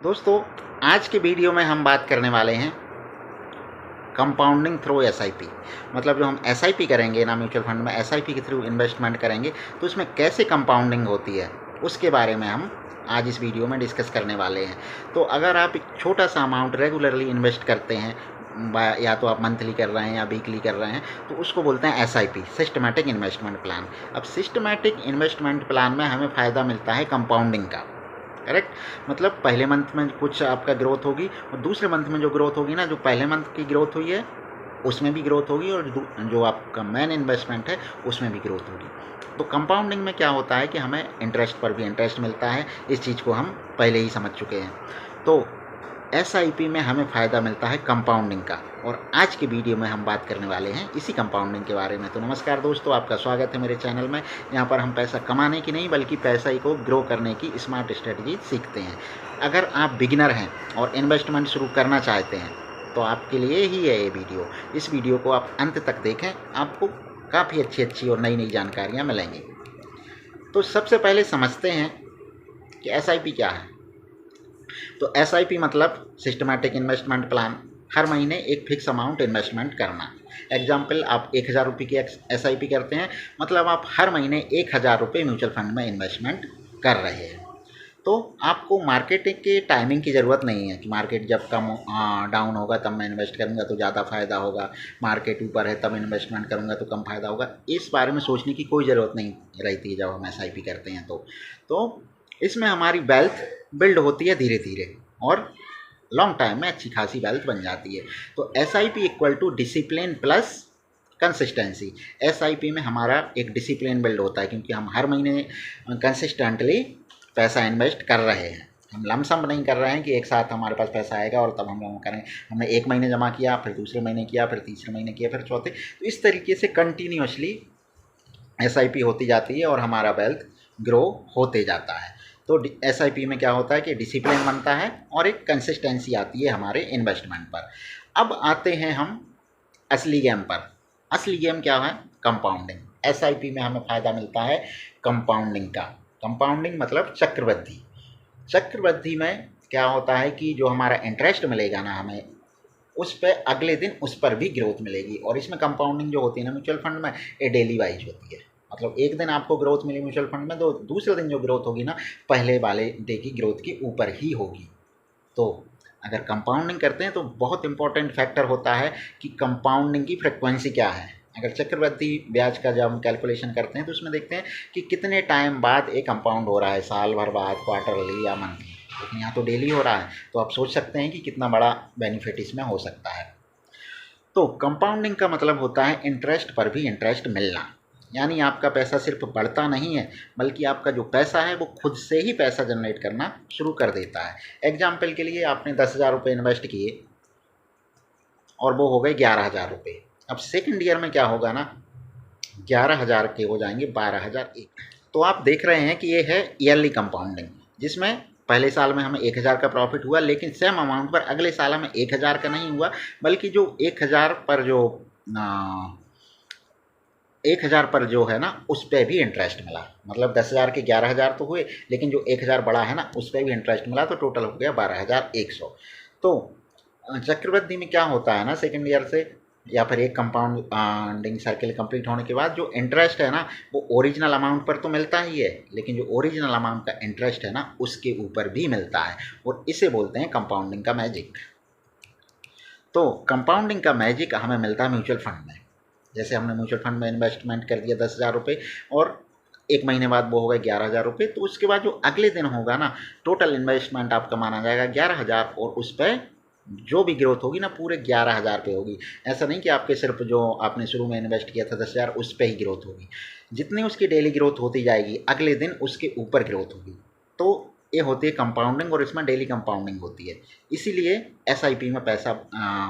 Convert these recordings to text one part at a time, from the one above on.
दोस्तों, आज के वीडियो में हम बात करने वाले हैं कंपाउंडिंग थ्रू एसआईपी। मतलब जो हम एसआईपी करेंगे ना, म्यूचुअल फंड में एसआईपी के थ्रू इन्वेस्टमेंट करेंगे तो उसमें कैसे कंपाउंडिंग होती है उसके बारे में हम आज इस वीडियो में डिस्कस करने वाले हैं। तो अगर आप एक छोटा सा अमाउंट रेगुलरली इन्वेस्ट करते हैं, या तो आप मंथली कर रहे हैं या वीकली कर रहे हैं, तो उसको बोलते हैं एसआईपी, सिस्टमैटिक इन्वेस्टमेंट प्लान। अब सिस्टमैटिक इन्वेस्टमेंट प्लान में हमें फ़ायदा मिलता है कंपाउंडिंग का। करेक्ट। मतलब पहले मंथ में कुछ आपका ग्रोथ होगी और दूसरे मंथ में जो ग्रोथ होगी ना, जो पहले मंथ की ग्रोथ हुई है उसमें भी ग्रोथ होगी और जो आपका मेन इन्वेस्टमेंट है उसमें भी ग्रोथ होगी। तो कंपाउंडिंग में क्या होता है कि हमें इंटरेस्ट पर भी इंटरेस्ट मिलता है। इस चीज़ को हम पहले ही समझ चुके हैं। तो एसआईपी में हमें फ़ायदा मिलता है कंपाउंडिंग का, और आज के वीडियो में हम बात करने वाले हैं इसी कंपाउंडिंग के बारे में। तो नमस्कार दोस्तों, आपका स्वागत है मेरे चैनल में। यहाँ पर हम पैसा कमाने की नहीं बल्कि पैसा को ग्रो करने की स्मार्ट स्ट्रेटजी सीखते हैं। अगर आप बिगिनर हैं और इन्वेस्टमेंट शुरू करना चाहते हैं तो आपके लिए ही है ये वीडियो। इस वीडियो को आप अंत तक देखें, आपको काफ़ी अच्छी और नई नई जानकारियाँ मिलेंगी। तो सबसे पहले समझते हैं कि एसआईपी क्या है। तो एसआईपी मतलब सिस्टमैटिक इन्वेस्टमेंट प्लान। हर महीने एक फिक्स अमाउंट इन्वेस्टमेंट करना। एग्जाम्पल, आप 1000 रुपये की एसआईपी करते हैं, मतलब आप हर महीने 1000 रुपये म्यूचुअल फंड में इन्वेस्टमेंट कर रहे हैं। तो आपको मार्केट के टाइमिंग की ज़रूरत नहीं है कि मार्केट जब कम डाउन होगा तब मैं इन्वेस्ट करूंगा तो ज़्यादा फ़ायदा होगा, मार्केट ऊपर है तब इन्वेस्टमेंट करूंगा तो कम फ़ायदा होगा। इस बारे में सोचने की कोई ज़रूरत नहीं रहती है जब हम एसआईपी करते हैं। तो इसमें हमारी वेल्थ बिल्ड होती है धीरे धीरे, और लॉन्ग टाइम में अच्छी खासी वेल्थ बन जाती है। तो SIP equal to discipline plus consistency. SIP में हमारा एक डिसिप्लिन बिल्ड होता है क्योंकि हम हर महीने कंसिस्टेंटली पैसा इन्वेस्ट कर रहे हैं। हम लमसम नहीं कर रहे हैं कि एक साथ हमारे पास पैसा आएगा और तब हम जमा करें। हमने एक महीने जमा किया, फिर दूसरे महीने किया, फिर तीसरे महीने किया, फिर चौथे। तो इस तरीके से कंटिन्यूअसली एसआईपी होती जाती है और हमारा वेल्थ ग्रो होते जाता है। तो एसआईपी में क्या होता है कि डिसिप्लिन बनता है और एक कंसिस्टेंसी आती है हमारे इन्वेस्टमेंट पर। अब आते हैं हम असली गेम पर। असली गेम क्या है? कंपाउंडिंग। एसआईपी में हमें फ़ायदा मिलता है कंपाउंडिंग का। कंपाउंडिंग मतलब चक्रवृद्धि। चक्रवृद्धि में क्या होता है कि जो हमारा इंटरेस्ट मिलेगा ना हमें, उस पर अगले दिन उस पर भी ग्रोथ मिलेगी। और इसमें कंपाउंडिंग जो होती है ना म्यूचुअल फंड में, ये डेली वाइज होती है। मतलब एक दिन आपको ग्रोथ मिली म्यूचुअल फंड में तो दूसरे दिन जो ग्रोथ होगी ना, पहले वाले डे की ग्रोथ के ऊपर ही होगी। तो अगर कंपाउंडिंग करते हैं तो बहुत इंपॉर्टेंट फैक्टर होता है कि कंपाउंडिंग की फ्रिक्वेंसी क्या है। अगर चक्रवृद्धि ब्याज का जब हम कैलकुलेशन करते हैं तो उसमें देखते हैं कि कितने टाइम बाद एक कंपाउंड हो रहा है, साल भर बाद, क्वार्टरली या मंथली। लेकिन यहाँ तो डेली हो रहा है, तो आप सोच सकते हैं कि कितना बड़ा बेनिफिट इसमें हो सकता है। तो कंपाउंडिंग का मतलब होता है इंटरेस्ट पर भी इंटरेस्ट मिलना। यानी आपका पैसा सिर्फ बढ़ता नहीं है बल्कि आपका जो पैसा है वो खुद से ही पैसा जनरेट करना शुरू कर देता है। एग्जाम्पल के लिए आपने 10,000 रुपये इन्वेस्ट किए और वो हो गए 11,000 रुपये। अब सेकंड ईयर में क्या होगा ना, 11,000 के हो जाएंगे 12,001। तो आप देख रहे हैं कि ये है ईयरली कंपाउंडिंग, जिसमें पहले साल में हमें 1,000 का प्रॉफिट हुआ, लेकिन सेम अमाउंट पर अगले साल हमें 1,000 का नहीं हुआ, बल्कि जो 1,000 पर जो 1,000 पर जो है ना उस पर भी इंटरेस्ट मिला। मतलब 10,000 के 11,000 तो हुए, लेकिन जो 1,000 बढ़ा है ना उस पर भी इंटरेस्ट मिला, तो टोटल हो गया 12,100। तो चक्रवृद्धि में क्या होता है ना, सेकेंड ईयर से या फिर एक कंपाउंडिंग सर्किल कंप्लीट होने के बाद जो इंटरेस्ट है ना वो ओरिजिनल अमाउंट पर तो मिलता ही है, लेकिन जो ओरिजिनल अमाउंट का इंटरेस्ट है ना उसके ऊपर भी मिलता है, और इसे बोलते हैं कंपाउंडिंग का मैजिक। तो कंपाउंडिंग का मैजिक हमें मिलता है म्यूचुअल फंड में। जैसे हमने म्यूचुअल फंड में इन्वेस्टमेंट कर दिया 10,000 रुपये, और एक महीने बाद वो होगा 11,000 रुपये, तो उसके बाद जो अगले दिन होगा ना, टोटल इन्वेस्टमेंट आपका माना जाएगा 11,000, और उस पर जो भी ग्रोथ होगी ना पूरे 11,000 पे होगी। ऐसा नहीं कि आपके सिर्फ जो आपने शुरू में इन्वेस्ट किया था 10,000 उस पर ही ग्रोथ होगी। जितनी उसकी डेली ग्रोथ होती जाएगी अगले दिन उसके ऊपर ग्रोथ होगी। तो ये होती है कंपाउंडिंग, और इसमें डेली कंपाउंडिंग होती है। इसीलिए एसआईपी में पैसा,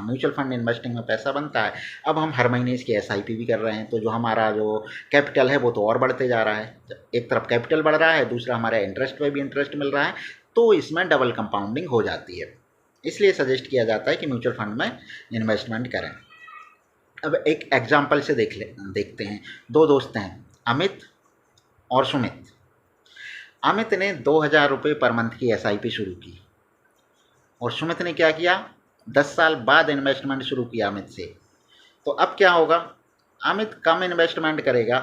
म्यूचुअल फंड इन्वेस्टिंग में पैसा बनता है। अब हम हर महीने इसकी एसआईपी भी कर रहे हैं, तो जो हमारा जो कैपिटल है वो तो और बढ़ते जा रहा है। एक तरफ कैपिटल बढ़ रहा है, दूसरा हमारे इंटरेस्ट पे भी इंटरेस्ट मिल रहा है, तो इसमें डबल कंपाउंडिंग हो जाती है। इसलिए सजेस्ट किया जाता है कि म्यूचुअल फंड में इन्वेस्टमेंट करें। अब एक एग्जाम्पल से देखते हैं। दो दोस्त हैं, अमित और सुमित। अमित ने 2,000 रुपये पर मंथ की एसआईपी शुरू की, और सुमित ने क्या किया, 10 साल बाद इन्वेस्टमेंट शुरू किया अमित से। तो अब क्या होगा, अमित कम इन्वेस्टमेंट करेगा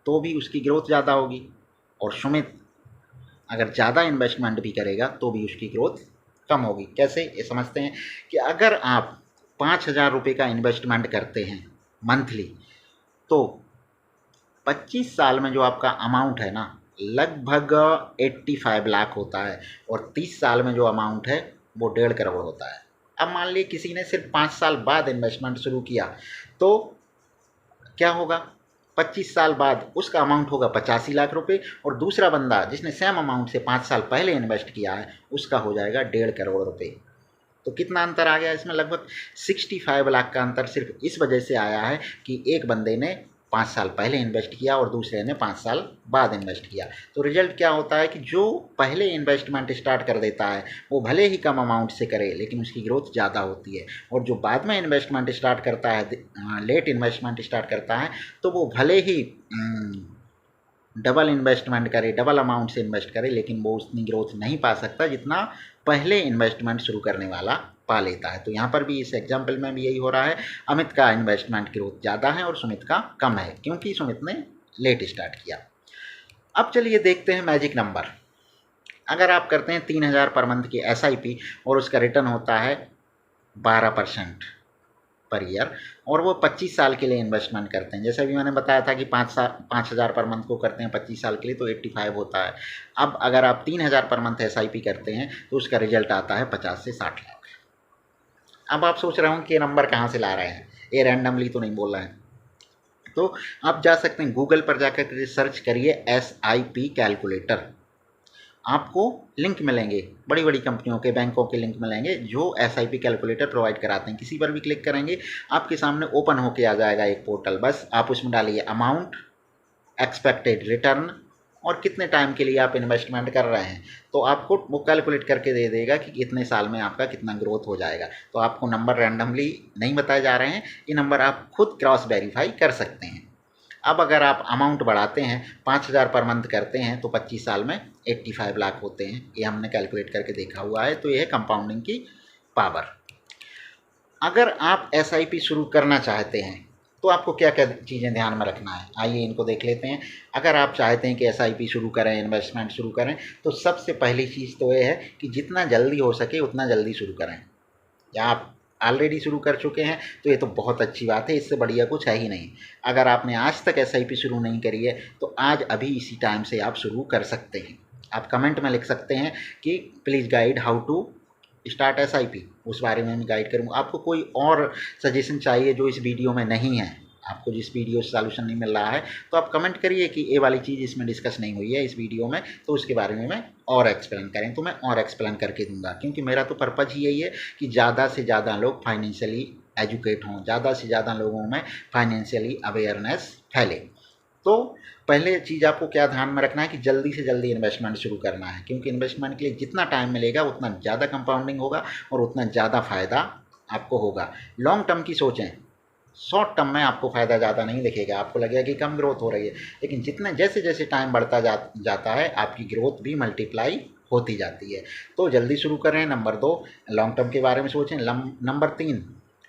तो भी उसकी ग्रोथ ज़्यादा होगी, और सुमित अगर ज़्यादा इन्वेस्टमेंट भी करेगा तो भी उसकी ग्रोथ कम होगी। कैसे, ये समझते हैं कि अगर आप 5,000 रुपये का इन्वेस्टमेंट करते हैं मंथली, तो 25 साल में जो आपका अमाउंट है ना, लगभग 85 लाख होता है, और 30 साल में जो अमाउंट है वो 1.5 करोड़ होता है। अब मान लीजिए किसी ने सिर्फ 5 साल बाद इन्वेस्टमेंट शुरू किया, तो क्या होगा, 25 साल बाद उसका अमाउंट होगा 85 लाख रुपए, और दूसरा बंदा जिसने सेम अमाउंट से 5 साल पहले इन्वेस्ट किया है उसका हो जाएगा 1.5 करोड़ रुपए। तो कितना अंतर आ गया इसमें, लगभग 65 लाख का अंतर सिर्फ इस वजह से आया है कि एक बंदे ने 5 साल पहले इन्वेस्ट किया और दूसरे ने 5 साल बाद इन्वेस्ट किया। तो रिजल्ट क्या होता है कि जो पहले इन्वेस्टमेंट स्टार्ट कर देता है वो भले ही कम अमाउंट से करे लेकिन उसकी ग्रोथ ज़्यादा होती है, और जो बाद में इन्वेस्टमेंट स्टार्ट करता है, लेट इन्वेस्टमेंट स्टार्ट करता है, तो वो भले ही डबल इन्वेस्टमेंट करे, डबल अमाउंट से इन्वेस्ट करे, लेकिन वो उतनी ग्रोथ नहीं पा सकता जितना पहले इन्वेस्टमेंट शुरू करने वाला पा लेता है। तो यहाँ पर भी इस एग्जाम्पल में भी यही हो रहा है, अमित का इन्वेस्टमेंट ग्रोथ ज़्यादा है और सुमित का कम है, क्योंकि सुमित ने लेट स्टार्ट किया। अब चलिए देखते हैं मैजिक नंबर। अगर आप करते हैं 3,000 पर मंथ की SIP और उसका रिटर्न होता है 12% पर ईयर, और वो 25 साल के लिए इन्वेस्टमेंट करते हैं, जैसे अभी मैंने बताया था कि 5,000 पर मंथ को करते हैं 25 साल के लिए तो 85 होता है। अब अगर आप 3,000 पर मंथ SIP करते हैं तो उसका रिजल्ट आता है 50 से 60 लाख। अब आप सोच रहे हो कि ये नंबर कहाँ से ला रहे हैं, ये रैंडमली तो नहीं बोल रहे हैं। तो आप जा सकते हैं गूगल पर जाकर सर्च करिए SIP कैलकुलेटर, आपको लिंक मिलेंगे, बड़ी बड़ी कंपनियों के, बैंकों के लिंक मिलेंगे जो SIP कैलकुलेटर प्रोवाइड कराते हैं। किसी पर भी क्लिक करेंगे आपके सामने ओपन होके आ जाएगा एक पोर्टल, बस आप उसमें डालिए अमाउंट, एक्सपेक्टेड रिटर्न और कितने टाइम के लिए आप इन्वेस्टमेंट कर रहे हैं, तो आपको वो कैलकुलेट करके दे देगा कि कितने साल में आपका कितना ग्रोथ हो जाएगा। तो आपको नंबर रैंडमली नहीं बताए जा रहे हैं, ये नंबर आप खुद क्रॉस वेरीफाई कर सकते हैं। अब अगर आप अमाउंट बढ़ाते हैं, 5,000 पर मंथ करते हैं तो 25 साल में 85 लाख होते हैं, ये हमने कैलकुलेट करके देखा हुआ है। तो ये है कंपाउंडिंग की पावर। अगर आप SIP शुरू करना चाहते हैं तो आपको क्या क्या चीज़ें ध्यान में रखना है, आइए इनको देख लेते हैं। अगर आप चाहते हैं कि SIP शुरू करें, इन्वेस्टमेंट शुरू करें, तो सबसे पहली चीज़ तो ये है कि जितना जल्दी हो सके उतना जल्दी शुरू करें। या आप ऑलरेडी शुरू कर चुके हैं तो ये तो बहुत अच्छी बात है, इससे बढ़िया कुछ है ही नहीं। अगर आपने आज तक SIP शुरू नहीं करी है तो आज अभी इसी टाइम से आप शुरू कर सकते हैं। आप कमेंट में लिख सकते हैं कि please guide how to start SIP, उस बारे में मैं गाइड करूँगा। आपको कोई और सजेशन चाहिए जो इस वीडियो में नहीं है, आपको जिस वीडियो से सॉल्यूशन नहीं मिल रहा है, तो आप कमेंट करिए कि ये वाली चीज़ इसमें डिस्कस नहीं हुई है इस वीडियो में, तो उसके बारे में मैं और एक्सप्लेन करें तो मैं और एक्सप्लेन करके दूंगा। क्योंकि मेरा तो पर्पज़ ही यही है कि ज़्यादा से ज़्यादा लोग फाइनेंशियली एजुकेट हों, ज़्यादा से ज़्यादा लोगों में फाइनेंशियली अवेयरनेस फैले। तो पहले चीज़ आपको क्या ध्यान में रखना है कि जल्दी से जल्दी इन्वेस्टमेंट शुरू करना है, क्योंकि इन्वेस्टमेंट के लिए जितना टाइम मिलेगा उतना ज़्यादा कंपाउंडिंग होगा और उतना ज़्यादा फ़ायदा आपको होगा। लॉन्ग टर्म की सोचें, शॉर्ट टर्म में आपको फ़ायदा ज़्यादा नहीं दिखेगा, आपको लगेगा कि कम ग्रोथ हो रही है, लेकिन जितने जैसे जैसे टाइम बढ़ता जाता है आपकी ग्रोथ भी मल्टीप्लाई होती जाती है। तो जल्दी शुरू करें। नंबर 2, लॉन्ग टर्म के बारे में सोचें। नंबर 3,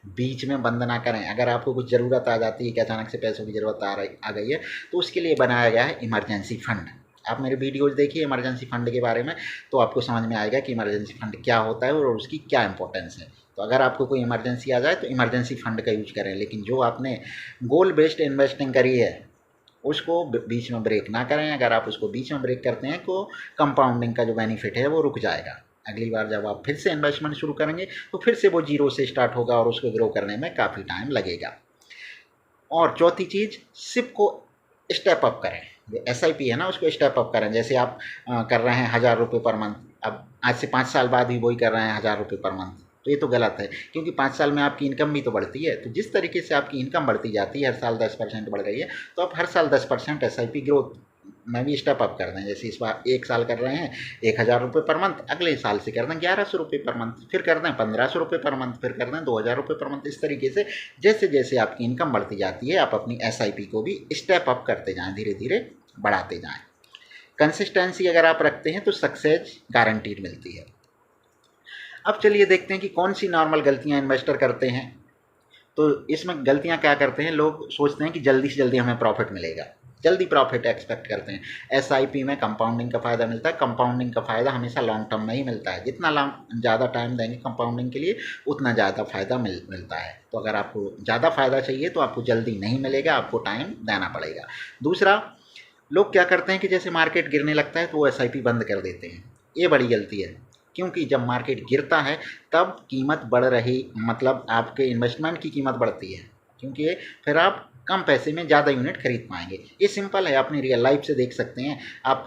बीच में बंद ना करें। अगर आपको कुछ ज़रूरत आ जाती है कि अचानक से पैसों की ज़रूरत आ गई है, तो उसके लिए बनाया गया है इमरजेंसी फ़ंड। आप मेरे वीडियोज़ देखिए इमरजेंसी फ़ंड के बारे में, तो आपको समझ में आएगा कि इमरजेंसी फ़ंड क्या होता है और उसकी क्या इंपॉर्टेंस है। तो अगर आपको कोई इमरजेंसी आ जाए तो इमरजेंसी फ़ंड का यूज करें, लेकिन जो आपने गोल बेस्ड इन्वेस्टिंग करी है उसको बीच में ब्रेक ना करें। अगर आप उसको बीच में ब्रेक करते हैं तो कंपाउंडिंग का जो बेनिफिट है वो रुक जाएगा। अगली बार जब आप फिर से इन्वेस्टमेंट शुरू करेंगे तो फिर से वो जीरो से स्टार्ट होगा और उसको ग्रो करने में काफ़ी टाइम लगेगा। और चौथी चीज़, सिप को स्टेप अप करें। जो SIP है ना उसको स्टेप अप करें। जैसे आप कर रहे हैं 1,000 रुपये पर मंथ, अब आज से 5 साल बाद भी वही कर रहे हैं 1,000 रुपये पर मंथ, तो ये तो गलत है, क्योंकि 5 साल में आपकी इनकम भी तो बढ़ती है। तो जिस तरीके से आपकी इनकम बढ़ती जाती है, हर साल 10% बढ़ रही है, तो आप हर साल 10% SIP ग्रोथ में भी स्टेप अप कर दें। जैसे इस बार 1 साल कर रहे हैं 1,000 रुपये पर मंथ, अगले साल से कर दें 1,100 रुपये पर मंथ, फिर कर दें 1,500 रुपये पर मंथ, फिर कर दें 2,000 रुपये पर मंथ। इस तरीके से जैसे जैसे आपकी इनकम बढ़ती जाती है आप अपनी SIP को भी स्टेप अप करते जाएँ, धीरे धीरे बढ़ाते जाएँ। कंसिस्टेंसी अगर आप रखते हैं तो सक्सेस गारंटीड मिलती है। अब चलिए देखते हैं कि कौन सी नॉर्मल गलतियाँ इन्वेस्टर करते हैं। तो इसमें गलतियाँ क्या करते हैं, लोग सोचते हैं कि जल्दी से जल्दी हमें प्रॉफिट मिलेगा, जल्दी प्रॉफिट एक्सपेक्ट करते हैं। एसआईपी में कंपाउंडिंग का फ़ायदा मिलता है, कंपाउंडिंग का फ़ायदा हमेशा लॉन्ग टर्म में ही मिलता है। जितना ज़्यादा टाइम देंगे कंपाउंडिंग के लिए उतना ज़्यादा फ़ायदा मिलता है। तो अगर आपको ज़्यादा फ़ायदा चाहिए तो आपको जल्दी नहीं मिलेगा, आपको टाइम देना पड़ेगा। दूसरा, लोग क्या करते हैं कि जैसे मार्केट गिरने लगता है तो वो एसआईपी बंद कर देते हैं। ये बड़ी गलती है, क्योंकि जब मार्केट गिरता है तब कीमत बढ़ रही, मतलब आपके इन्वेस्टमेंट की कीमत बढ़ती है, क्योंकि फिर आप कम पैसे में ज़्यादा यूनिट खरीद पाएंगे। ये सिंपल है, अपनी रियल लाइफ से देख सकते हैं आप।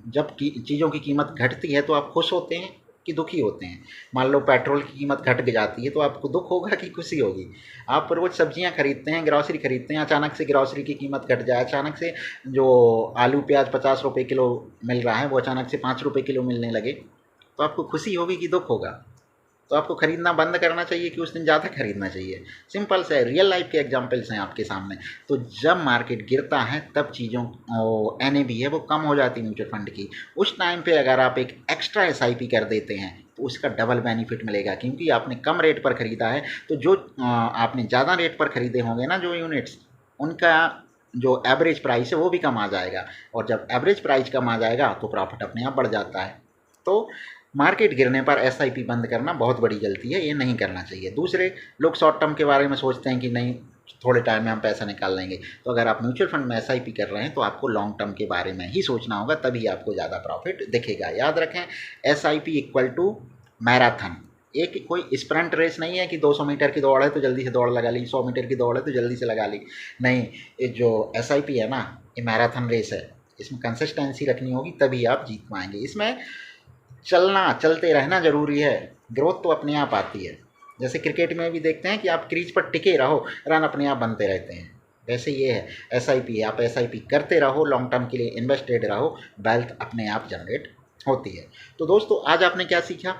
जब चीज़ों की कीमत घटती है तो आप खुश होते हैं कि दुखी होते हैं। मान लो पेट्रोल की कीमत घट जाती है तो आपको दुख होगा कि खुशी होगी। आप रोज़ सब्जियां खरीदते हैं, ग्रॉसरी खरीदते हैं, अचानक से ग्रॉसरी की कीमत घट जाए, अचानक से जो आलू प्याज 50 रुपये किलो मिल रहा है वो अचानक से 5 रुपये किलो मिलने लगे, तो आपको खुशी होगी कि दुख होगा। तो आपको खरीदना बंद करना चाहिए कि उस दिन ज़्यादा खरीदना चाहिए। सिंपल से रियल लाइफ के एग्जांपल्स हैं आपके सामने। तो जब मार्केट गिरता है तब चीज़ों NAV है वो कम हो जाती है म्यूचुअल फंड की। उस टाइम पे अगर आप एक एक्स्ट्रा SIP कर देते हैं तो उसका डबल बेनिफिट मिलेगा, क्योंकि आपने कम रेट पर ख़रीदा है। तो जो आपने ज़्यादा रेट पर ख़रीदे होंगे ना जो यूनिट्स, उनका जो एवरेज प्राइस है वो भी कम आ जाएगा, और जब एवरेज प्राइस कम आ जाएगा तो प्रॉफिट अपने आप बढ़ जाता है। तो मार्केट गिरने पर SIP बंद करना बहुत बड़ी गलती है, ये नहीं करना चाहिए। दूसरे, लोग शॉर्ट टर्म के बारे में सोचते हैं कि नहीं थोड़े टाइम में हम पैसा निकाल लेंगे। तो अगर आप म्यूचुअल फंड में SIP कर रहे हैं तो आपको लॉन्ग टर्म के बारे में ही सोचना होगा, तभी आपको ज़्यादा प्रॉफिट दिखेगा। याद रखें, SIP इक्वल टू मैराथन। एक कोई स्प्रिंट रेस नहीं है कि 200 मीटर की दौड़ है तो जल्दी से दौड़ लगा ली, 100 मीटर की दौड़ है तो जल्दी से लगा ली। नहीं, ये जो SIP है ना, ये मैराथन रेस है। इसमें कंसिस्टेंसी रखनी होगी तभी आप जीत पाएंगे। इसमें चलते रहना ज़रूरी है, ग्रोथ तो अपने आप आती है। जैसे क्रिकेट में भी देखते हैं कि आप क्रीज पर टिके रहो, रन अपने आप बनते रहते हैं। वैसे ये है SIP है, आप SIP करते रहो, लॉन्ग टर्म के लिए इन्वेस्टेड रहो, वेल्थ अपने आप जनरेट होती है। तो दोस्तों, आज आपने क्या सीखा?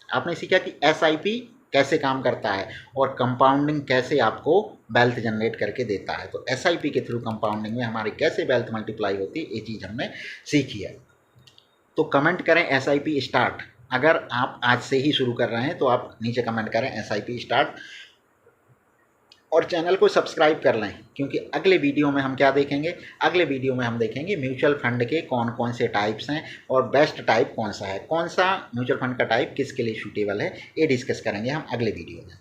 आपने सीखा कि SIP कैसे काम करता है और कंपाउंडिंग कैसे आपको वेल्थ जनरेट करके देता है। तो SIP के थ्रू कंपाउंडिंग में हमारी कैसे वेल्थ मल्टीप्लाई होती है, ये चीज़ हमने सीखी है। तो कमेंट करें SIP स्टार्ट। अगर आप आज से ही शुरू कर रहे हैं तो आप नीचे कमेंट करें SIP स्टार्ट, और चैनल को सब्सक्राइब कर लें, क्योंकि अगले वीडियो में हम क्या देखेंगे? अगले वीडियो में हम देखेंगे म्यूचुअल फंड के कौन कौन से टाइप्स हैं और बेस्ट टाइप कौन सा है, कौन सा म्यूचुअल फंड का टाइप किसके लिए सूटेबल है, ये डिस्कस करेंगे हम अगले वीडियो में।